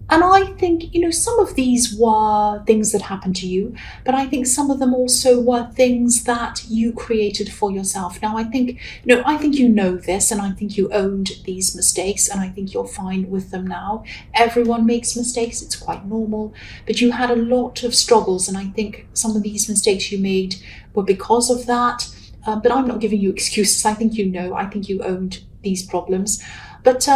And I think, some of these were things that happened to you, but I think some of them also were things that you created for yourself. Now, I think you know this, and I think you owned these mistakes, and I think you're fine with them now. Everyone makes mistakes, it's quite normal, but you had a lot of struggles, and I think some of these mistakes you made were because of that. But I'm not giving you excuses. I think I think you owned these problems. But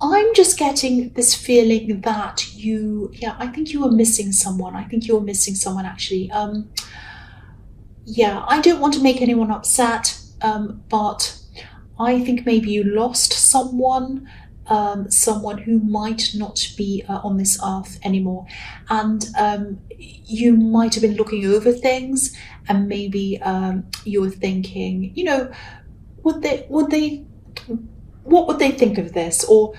I'm just getting this feeling that I think you were missing someone. I think you were missing someone actually. I don't want to make anyone upset, but I think maybe you lost someone, someone who might not be on this earth anymore. And you might have been looking over things, and maybe you were thinking, would they, what would they think of this, or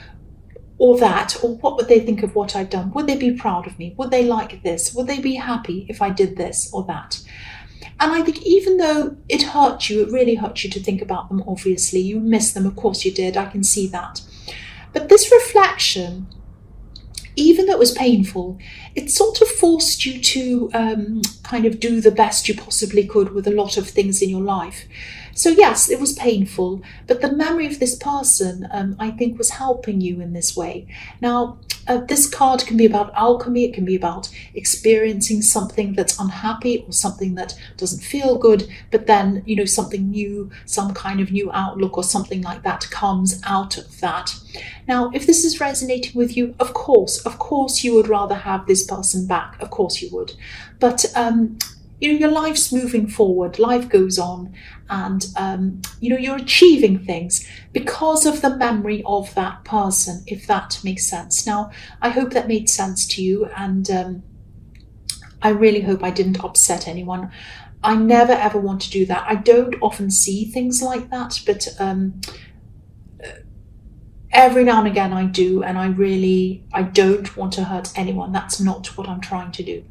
that, or what would they think of what I've done? Would they be proud of me? Would they like this? Would they be happy if I did this or that? And I think even though it hurt you, it really hurt you to think about them, obviously. You miss them, of course you did, I can see that. But this reflection, even though it was painful, it sort of forced you to kind of do the best you possibly could with a lot of things in your life. So yes, it was painful, but the memory of this person, I think, was helping you in this way. Now, this card can be about alchemy. It can be about experiencing something that's unhappy or something that doesn't feel good, but then, something new, some kind of new outlook or something like that comes out of that. Now, if this is resonating with you, of course you would rather have this person back. Of course you would. But, your life's moving forward, life goes on, and, you're achieving things because of the memory of that person, if that makes sense. Now, I hope that made sense to you, and I really hope I didn't upset anyone. I never ever want to do that. I don't often see things like that, but every now and again I do, and I don't want to hurt anyone. That's not what I'm trying to do.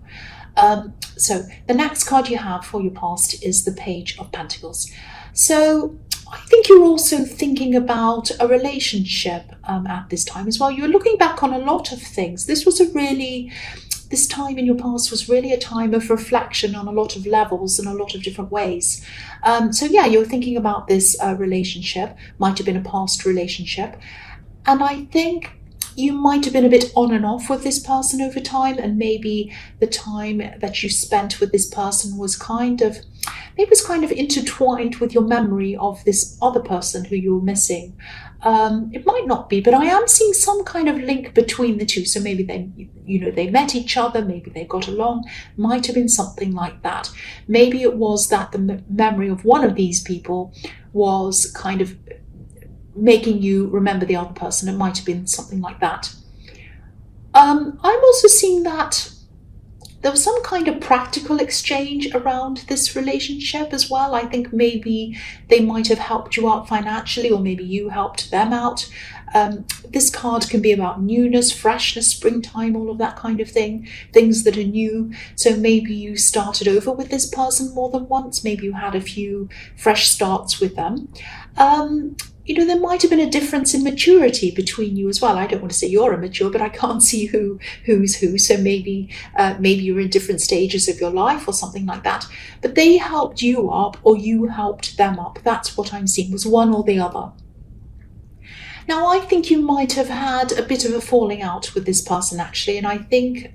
So the next card you have for your past is the Page of Pentacles. So I think you're also thinking about a relationship at this time as well. You're looking back on a lot of things. This time in your past was really a time of reflection on a lot of levels and a lot of different ways. You're thinking about this relationship, might have been a past relationship. And I think you might have been a bit on and off with this person over time, and maybe the time that you spent with this person was kind of intertwined with your memory of this other person who you were missing. It might not be, but I am seeing some kind of link between the two. So maybe they met each other, maybe they got along, might have been something like that. Maybe it was that the memory of one of these people was kind of making you remember the other person. It might have been something like that. I'm also seeing that there was some kind of practical exchange around this relationship as well. I think maybe they might have helped you out financially, or maybe you helped them out. This card can be about newness, freshness, springtime, all of that kind of thing, things that are new. So maybe you started over with this person more than once. Maybe you had a few fresh starts with them. There might have been a difference in maturity between you as well. I don't want to say you're immature, but I can't see who's who. So maybe you're in different stages of your life or something like that. But they helped you up, or you helped them up. That's what I'm seeing, was one or the other. Now, I think you might have had a bit of a falling out with this person, actually. And I think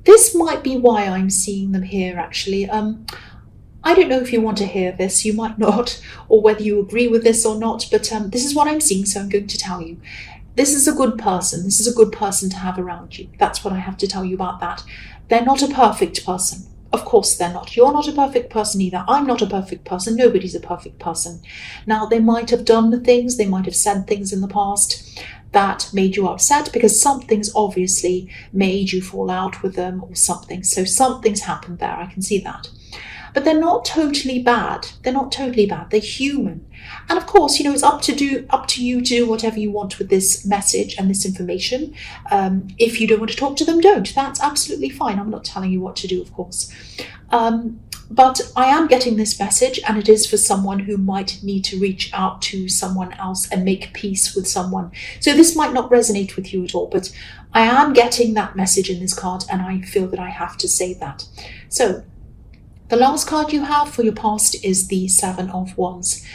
this might be why I'm seeing them here, actually. I don't know if you want to hear this, you might not, or whether you agree with this or not, but this is what I'm seeing, so I'm going to tell you. This is a good person. This is a good person to have around you. That's what I have to tell you about that. They're not a perfect person. Of course they're not. You're not a perfect person either. I'm not a perfect person. Nobody's a perfect person. Now, they might have done the things, they might have said things in the past that made you upset, because something's obviously made you fall out with them or something. So something's happened there. I can see that. But they're not totally bad. They're not totally bad. They're human. And of course, it's up to you to do whatever you want with this message and this information. If you don't want to talk to them, don't. That's absolutely fine. I'm not telling you what to do, of course. But I am getting this message, and it is for someone who might need to reach out to someone else and make peace with someone. So this might not resonate with you at all, but I am getting that message in this card, and I feel that I have to say that. So the last card you have for your past is the Seven of Wands.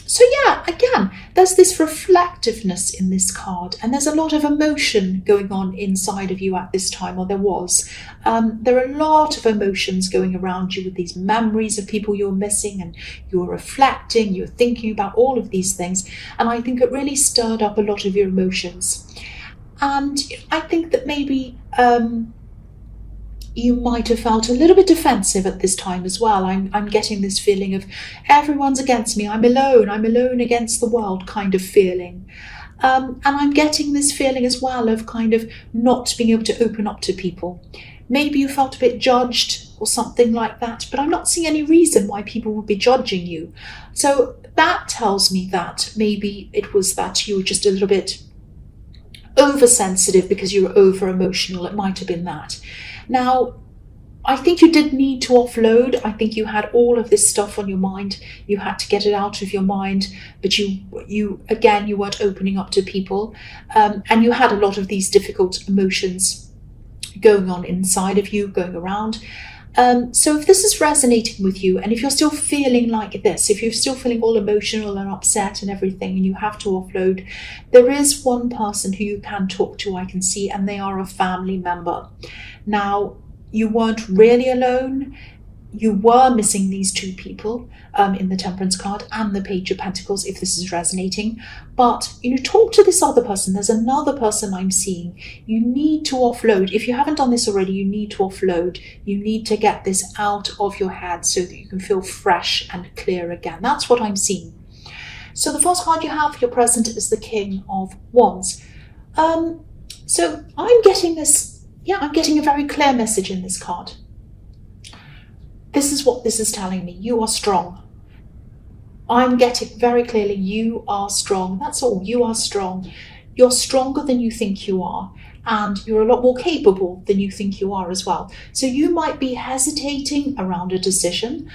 So yeah, again, there's this reflectiveness in this card, and there's a lot of emotion going on inside of you at this time, or there was. There are a lot of emotions going around you with these memories of people you're missing, and you're reflecting, you're thinking about all of these things, and I think it really stirred up a lot of your emotions. And I think that maybe you might have felt a little bit defensive at this time as well. I'm getting this feeling of everyone's against me, I'm alone against the world kind of feeling. And I'm getting this feeling as well of kind of not being able to open up to people. Maybe you felt a bit judged or something like that, but I'm not seeing any reason why people would be judging you. So that tells me that maybe it was that you were just a little bit oversensitive because you were over emotional. It might have been that. Now, I think you did need to offload. I think you had all of this stuff on your mind. You had to get it out of your mind, but you weren't opening up to people. And you had a lot of these difficult emotions going on inside of you, going around. So if this is resonating with you, and if you're still feeling like this, if you're still feeling all emotional and upset and everything, and you have to offload, there is one person who you can talk to, I can see, and they are a family member. Now, you weren't really alone. You were missing these two people in the Temperance card and the Page of Pentacles, if this is resonating. But, talk to this other person. There's another person I'm seeing. You need to offload. If you haven't done this already, you need to offload. You need to get this out of your head so that you can feel fresh and clear again. That's what I'm seeing. So the first card you have for your present is the King of Wands. So I'm getting this. Yeah, I'm getting a very clear message in this card. This is what this is telling me. You are strong. I'm getting very clearly, you are strong. That's all. You are strong. You're stronger than you think you are. And you're a lot more capable than you think you are as well. So you might be hesitating around a decision.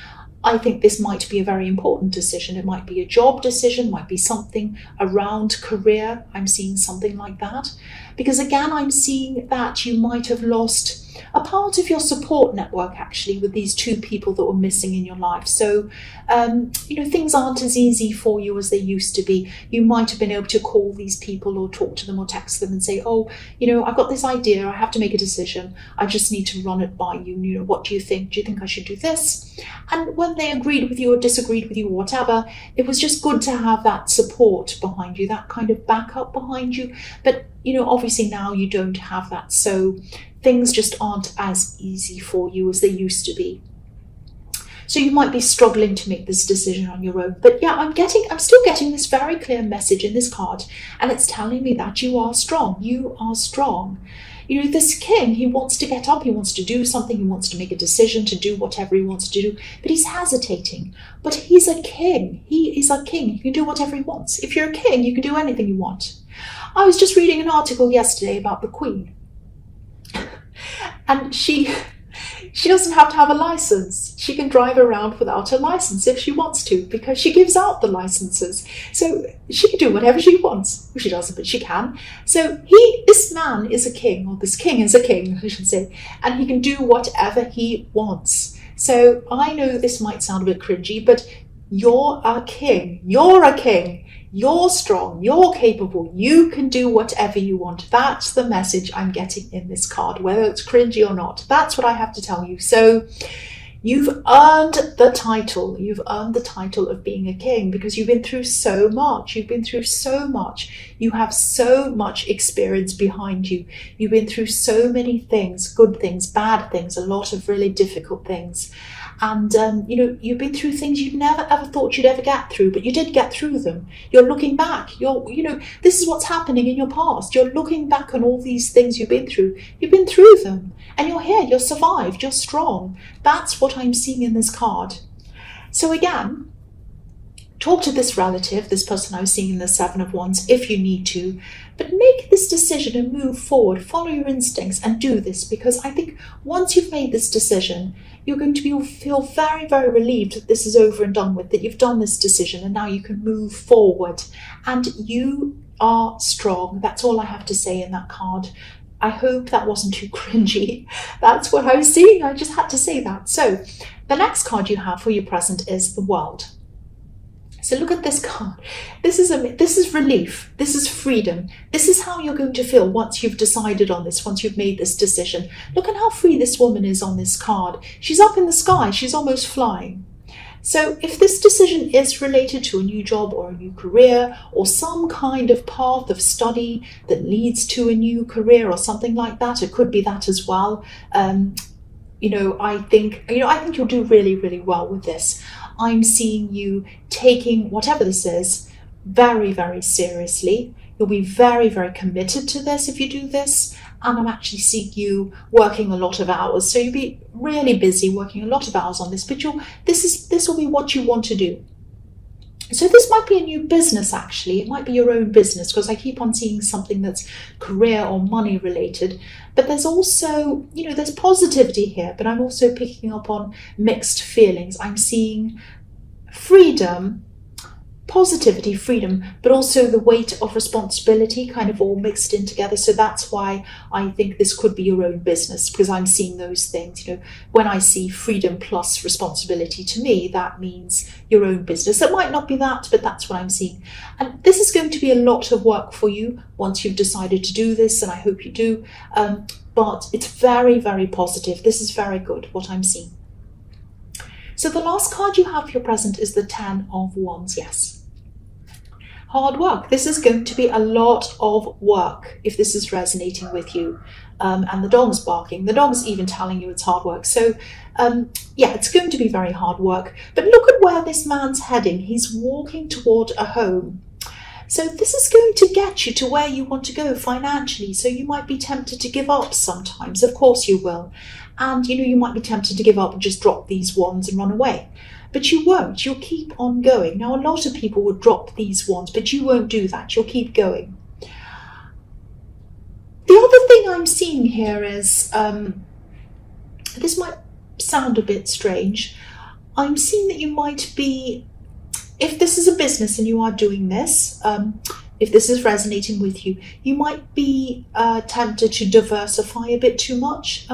I think this might be a very important decision. It might be a job decision, might be something around career. I'm seeing something like that. Because again, I'm seeing that you might have lost a part of your support network, actually, with these two people that were missing in your life. So, things aren't as easy for you as they used to be. You might have been able to call these people or talk to them or text them and say, oh, I've got this idea. I have to make a decision. I just need to run it by you. What do you think? Do you think I should do this? And when they agreed with you or disagreed with you or whatever, it was just good to have that support behind you, that kind of backup behind you. But, obviously now you don't have that. So things just aren't as easy for you as they used to be. So you might be struggling to make this decision on your own. But yeah, I'm still getting this very clear message in this card, and it's telling me that you are strong. You are strong. This king, he wants to get up, he wants to do something, he wants to make a decision, to do whatever he wants to do, but he's hesitating. But he's a king. He is a king. He can do whatever he wants. If you're a king, you can do anything you want. I was just reading an article yesterday about the Queen. And she doesn't have to have a license. She can drive around without a license if she wants to, because she gives out the licenses. So she can do whatever she wants. Well, she doesn't, but she can. So this man is a king, or this king is a king, I should say, and he can do whatever he wants. So I know this might sound a bit cringy, but you're a king. You're a king. You're strong, you're capable, you can do whatever you want. That's the message I'm getting in this card, whether it's cringy or not. That's what I have to tell you. So you've earned the title. You've earned the title of being a king because you've been through so much. You've been through so much. You have so much experience behind you. You've been through so many things, good things, bad things, a lot of really difficult things. And, you've been through things you'd never ever thought you'd ever get through, but you did get through them. You're looking back. This is what's happening in your past. You're looking back on all these things you've been through. You've been through them and you're here. You're survived. You're strong. That's what I'm seeing in this card. So again, talk to this relative, this person I was seeing in the Seven of Wands, if you need to, but make this decision and move forward. Follow your instincts and do this, because I think once you've made this decision, you're going to feel very, very relieved that this is over and done with, that you've done this decision and now you can move forward. And you are strong. That's all I have to say in that card. I hope that wasn't too cringy. That's what I was seeing. I just had to say that. So the next card you have for your present is the World. So look at this card. This is relief. This is freedom. This is how you're going to feel once you've decided on this, once you've made this decision. Look at how free this woman is on this card. She's up in the sky. She's almost flying. So if this decision is related to a new job or a new career or some kind of path of study that leads to a new career or something like that, it could be that as well. I think you'll do really, really well with this. I'm seeing you taking whatever this is very, very seriously. You'll be very, very committed to this if you do this. And I'm actually seeing you working a lot of hours. So you'll be really busy working a lot of hours on this, but this will be what you want to do. So this might be a new business, actually. It might be your own business, because I keep on seeing something that's career or money related. But there's also, there's positivity here, but I'm also picking up on mixed feelings. I'm seeing freedom, positivity, freedom, but also the weight of responsibility kind of all mixed in together. So that's why I think this could be your own business, because I'm seeing those things. When I see freedom plus responsibility, to me, that means your own business. It might not be that, but that's what I'm seeing. And this is going to be a lot of work for you once you've decided to do this, and I hope you do. But it's very, very positive. This is very good, what I'm seeing. So the last card you have for your present is the Ten of Wands. Yes. Hard work. This is going to be a lot of work if this is resonating with you. And the dog's barking. The dog's even telling you it's hard work. So it's going to be very hard work. But look at where this man's heading. He's walking toward a home. So this is going to get you to where you want to go financially. So you might be tempted to give up sometimes. Of course you will. And you might be tempted to give up and just drop these wands and run away. But you won't. You'll keep on going. Now, a lot of people would drop these wands, but you won't do that. You'll keep going. The other thing I'm seeing here is, this might sound a bit strange. I'm seeing that you might be, if this is a business and you are doing this, if this is resonating with you, you might be tempted to diversify a bit too much,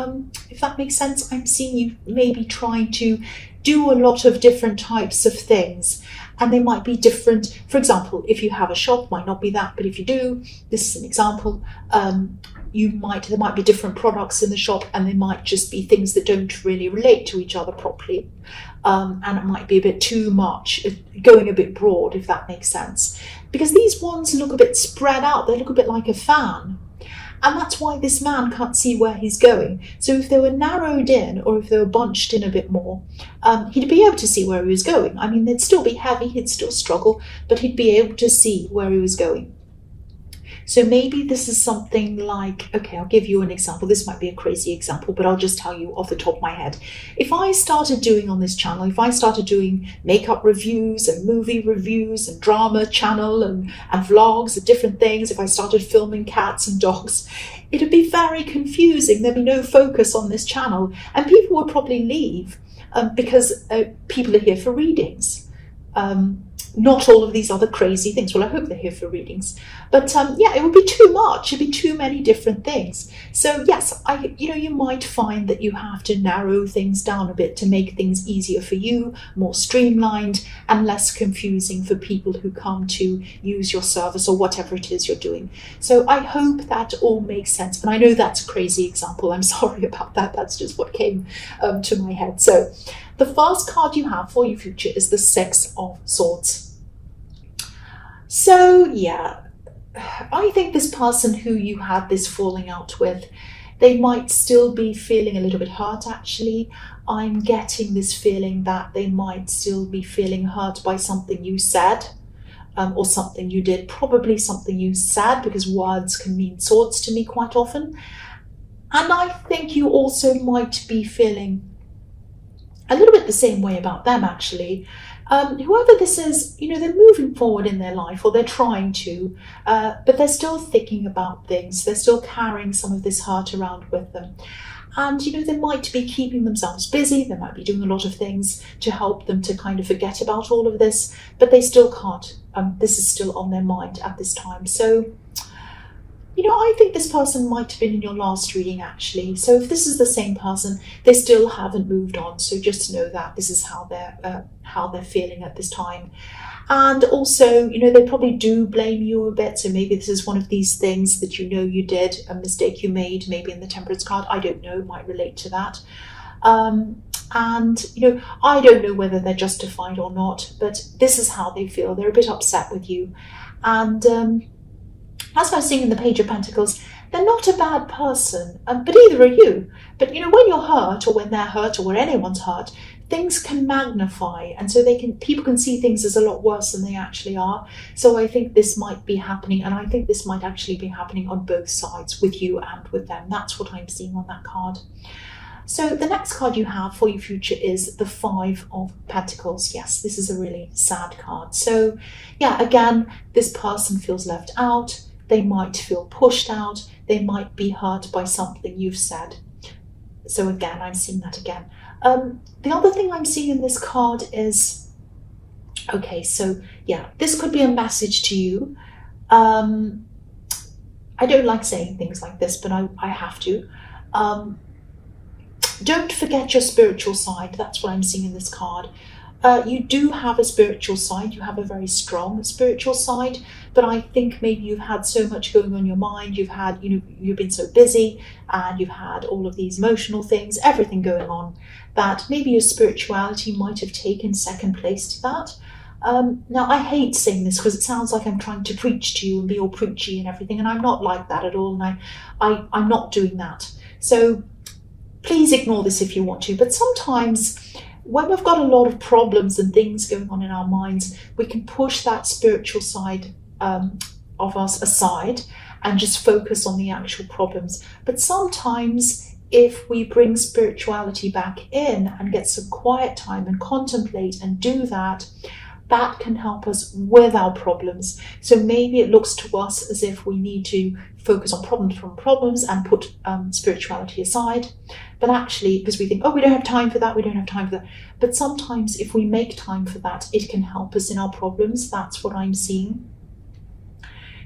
if that makes sense. I'm seeing you maybe trying to do a lot of different types of things, and they might be different. For example, if you have a shop, might not be that, but if you do, this is an example, there might be different products in the shop, and they might just be things that don't really relate to each other properly. And it might be a bit too much, going a bit broad, if that makes sense. Because these wands look a bit spread out, they look a bit like a fan. And that's why this man can't see where he's going. So if they were narrowed in, or if they were bunched in a bit more, he'd be able to see where he was going. I mean, they'd still be heavy, he'd still struggle, but he'd be able to see where he was going. So maybe this is something like, okay, I'll give you an example. This might be a crazy example, but I'll just tell you off the top of my head. If I started doing on this channel, if I started doing makeup reviews and movie reviews and drama channel and vlogs and different things, if I started filming cats and dogs, it'd be very confusing. There'd be no focus on this channel, and people would probably leave because people are here for readings. Not all of these other crazy things. Well, I hope they're here for readings. But it would be too much. It'd be too many different things. So yes, you might find that you have to narrow things down a bit to make things easier for you, more streamlined and less confusing for people who come to use your service or whatever it is you're doing. So I hope that all makes sense. And I know that's a crazy example. I'm sorry about that. That's just what came to my head. So the first card you have for your future is the Six of Swords. So yeah, I think this person who you had this falling out with, they might still be feeling a little bit hurt actually. I'm getting this feeling that they might still be feeling hurt by something you said or something you did, probably something you said, because words can mean swords to me quite often. And I think you also might be feeling a little bit the same way about them actually. Whoever this is, they're moving forward in their life, or they're trying to, but they're still thinking about things. They're still carrying some of this hurt around with them. And, they might be keeping themselves busy. They might be doing a lot of things to help them to kind of forget about all of this, but they still can't. This is still on their mind at this time. So, I think this person might have been in your last reading, actually. So if this is the same person, they still haven't moved on. So just know that this is how they're feeling at this time. And also, they probably do blame you a bit. So maybe this is one of these things that you did, a mistake you made, maybe in the Temperance card. I don't know, might relate to that. And, I don't know whether they're justified or not, but this is how they feel. They're a bit upset with you. And as I was seeing in the Page of Pentacles, they're not a bad person, but either are you. But, when you're hurt, or when they're hurt, or when anyone's hurt, things can magnify, and so people can see things as a lot worse than they actually are. So I think this might be happening, and I think this might actually be happening on both sides, with you and with them. That's what I'm seeing on that card. So the next card you have for your future is the Five of Pentacles. Yes, this is a really sad card. So yeah, again, this person feels left out. They might feel pushed out. They might be hurt by something you've said. So again, I'm seeing that again. The other thing I'm seeing in this card is, okay, so yeah, this could be a message to you. I don't like saying things like this, but I have to. Don't forget your spiritual side. That's what I'm seeing in this card. You do have a spiritual side. You have a very strong spiritual side, but I think maybe you've had so much going on in your mind. You've been so busy, and you've had all of these emotional things, everything going on, that maybe your spirituality might have taken second place to that. Now, I hate saying this because it sounds like I'm trying to preach to you and be all preachy and everything, and I'm not like that at all, and I'm not doing that. So please ignore this if you want to, but sometimes when we've got a lot of problems and things going on in our minds, we can push that spiritual side of us aside and just focus on the actual problems. But sometimes if we bring spirituality back in and get some quiet time and contemplate and do that, that can help us with our problems. So maybe it looks to us as if we need to focus on problems and put spirituality aside. But actually, because we think, oh, we don't have time for that, we don't have time for that. But sometimes if we make time for that, it can help us in our problems. That's what I'm seeing.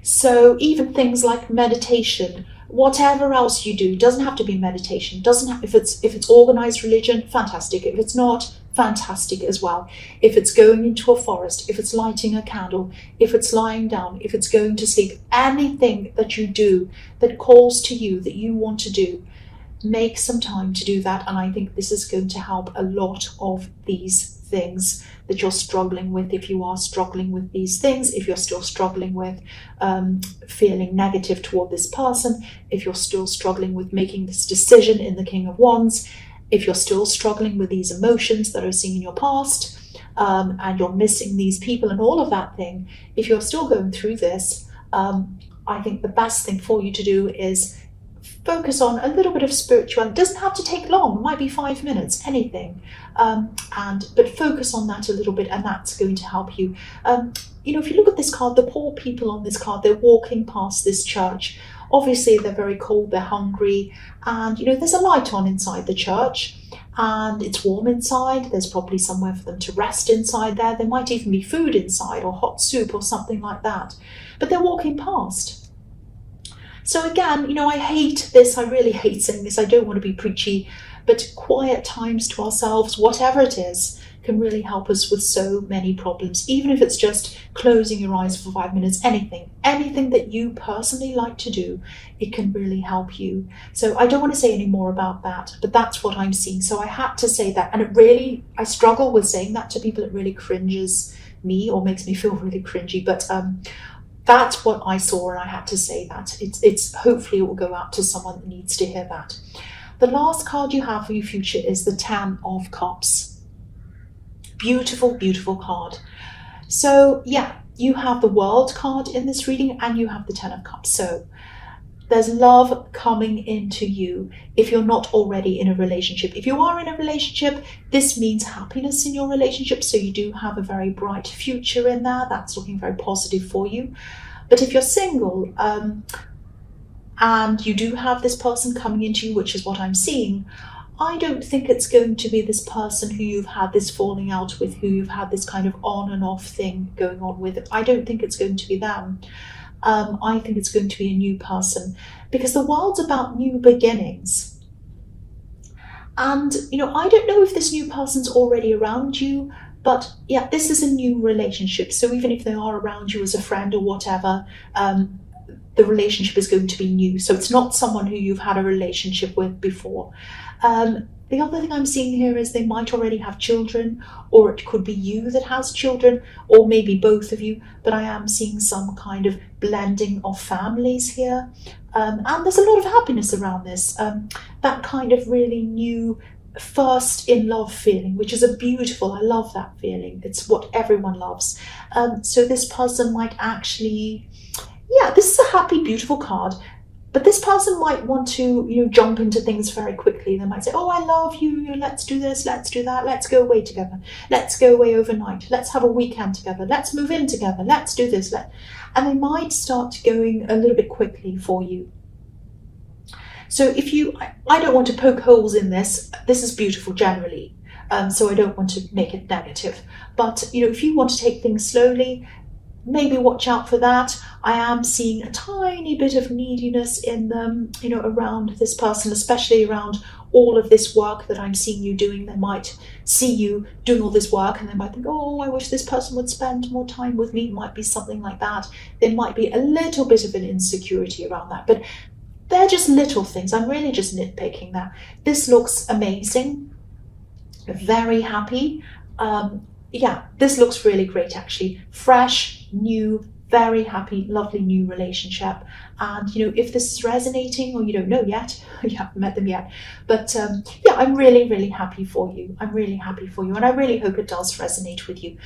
So even things like meditation, whatever else you do, doesn't have to be meditation. If it's organized religion, fantastic. If it's not, fantastic as well. If it's going into a forest, if it's lighting a candle, if it's lying down, if it's going to sleep, anything that you do that calls to you, that you want to do, make some time to do that. And I think this is going to help a lot of these things that you're struggling with. If you are struggling with these things, if you're still struggling with feeling negative toward this person, if you're still struggling with making this decision in the King of Wands, if you're still struggling with these emotions that are seen in your past, and you're missing these people and all of that thing, if you're still going through this, I think the best thing for you to do is focus on a little bit of spirituality. It doesn't have to take long, it might be 5 minutes, anything. But focus on that a little bit, and that's going to help you. If you look at this card, the poor people on this card, they're walking past this church. Obviously, they're very cold, they're hungry, and there's a light on inside the church, and it's warm inside. There's probably somewhere for them to rest inside there. There might even be food inside, or hot soup, or something like that. But they're walking past. So again, I hate this. I really hate saying this. I don't want to be preachy, but quiet times to ourselves, whatever it is, can really help us with so many problems. Even if it's just closing your eyes for 5 minutes, anything that you personally like to do, it can really help you. So I don't want to say any more about that, but that's what I'm seeing. So I had to say that, and I struggle with saying that to people. It really cringes me, or makes me feel really cringy, but that's what I saw, and I had to say that. It's hopefully it will go out to someone that needs to hear that. The last card you have for your future is the Ten of Cups. Beautiful, beautiful card. So yeah, you have the World card in this reading, and you have the Ten of Cups. So There's love coming into you if you're not already in a relationship. If you are in a relationship, this means happiness in your relationship. So you do have a very bright future in there. That's looking very positive for you. But if you're single, and you do have this person coming into you, which is what I'm seeing, I don't think it's going to be this person who you've had this falling out with, who you've had this kind of on and off thing going on with. I don't think it's going to be them. I think it's going to be a new person, because the world's about new beginnings. And, I don't know if this new person's already around you, but yeah, this is a new relationship. So even if they are around you as a friend or whatever, the relationship is going to be new. So it's not someone who you've had a relationship with before. The other thing I'm seeing here is they might already have children, or it could be you that has children, or maybe both of you, but I am seeing some kind of blending of families here. And there's a lot of happiness around this. That kind of really new first in love feeling, which is I love that feeling. It's what everyone loves. So this person might actually, this is a happy, beautiful card. But this person might want to, jump into things very quickly. They might say, oh, I love you, let's do this, let's do that, let's go away together, let's go away overnight, let's have a weekend together, let's move in together, let's do this. And they might start going a little bit quickly for you. So I don't want to poke holes in this. This is beautiful generally, so I don't want to make it negative. But, if you want to take things slowly, maybe watch out for that. I am seeing a tiny bit of neediness in them, around this person, especially around all of this work that I'm seeing you doing. They might see you doing all this work and they might think, oh, I wish this person would spend more time with me. It might be something like that. There might be a little bit of an insecurity around that, but they're just little things. I'm really just nitpicking that. This looks amazing, very happy. This looks really great, actually. Fresh, new, very happy, lovely new relationship. And, if this is resonating, or you don't know yet, you haven't met them yet, but I'm really, really happy for you. I'm really happy for you. And I really hope it does resonate with you.